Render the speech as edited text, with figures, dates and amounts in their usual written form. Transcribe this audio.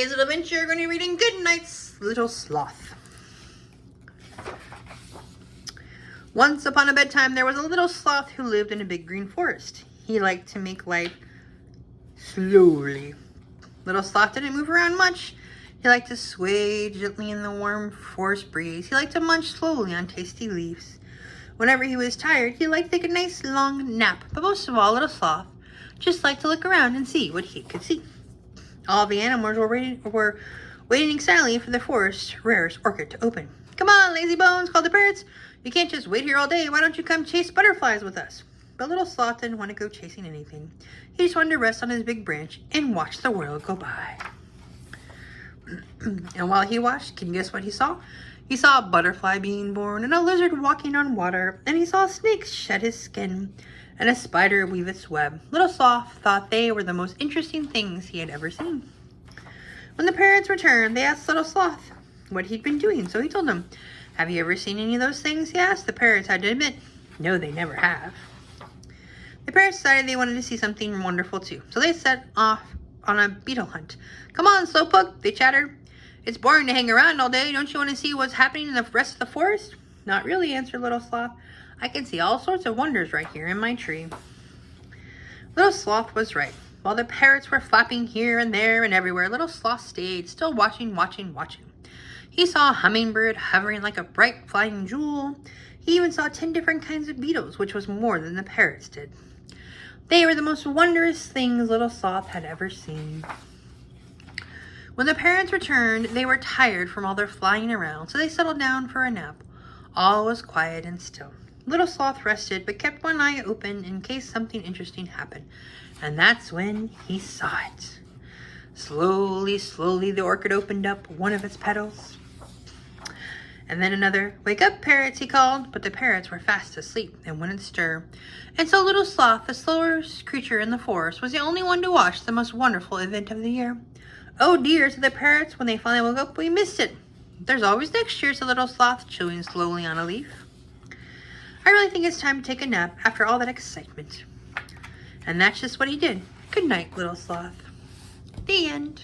today's little adventure, we're going to be reading Goodnight's Little Sloth. Once upon a bedtime, there was a little sloth who lived in a big green forest. He liked to make life slowly. Little Sloth didn't move around much. He liked to sway gently in the warm forest breeze. He liked to munch slowly on tasty leaves. Whenever he was tired, he liked to take a nice long nap. But most of all, Little Sloth just liked to look around and see what he could see. All the animals were waiting silently for the forest's rarest orchid to open. "Come on, lazy bones," called the parrots. "You can't just wait here all day. Why don't you come chase butterflies with us?" But Little Sloth didn't want to go chasing anything. He just wanted to rest on his big branch and watch the world go by. And while he watched, can you guess what he saw? He saw a butterfly being born, and a lizard walking on water, and he saw a snake shed his skin, and a spider weave its web. Little Sloth thought they were the most interesting things he had ever seen. When the parrots returned, they asked Little Sloth what he'd been doing, so he told them. "Have you ever seen any of those things?" he asked. The parrots had to admit, no, they never have. The parrots decided they wanted to see something wonderful too, so they set off on a beetle hunt. "Come on, Slowpoke," they chattered. "It's boring to hang around all day. Don't you want to see what's happening in the rest of the forest?" "Not really," answered Little Sloth. "I can see all sorts of wonders right here in my tree." Little Sloth was right. While the parrots were flapping here and there and everywhere, Little Sloth stayed, still watching. He saw a hummingbird hovering like a bright flying jewel. He even saw 10 different kinds of beetles, which was more than the parrots did. They were the most wondrous things Little Sloth had ever seen. When the parrots returned, they were tired from all their flying around, so they settled down for a nap. All was quiet and still. Little Sloth rested, but kept one eye open in case something interesting happened. And that's when he saw it. Slowly, the orchid opened up one of its petals. And then another. "Wake up, parrots," he called. But the parrots were fast asleep and wouldn't stir. And so Little Sloth, the slowest creature in the forest, was the only one to watch the most wonderful event of the year. "Oh dear," said the parrots when they finally woke up. "We missed it." "There's always next year," said Little Sloth, chewing slowly on a leaf. "I really think it's time to take a nap after all that excitement." And that's just what he did. Good night, Little Sloth. The end.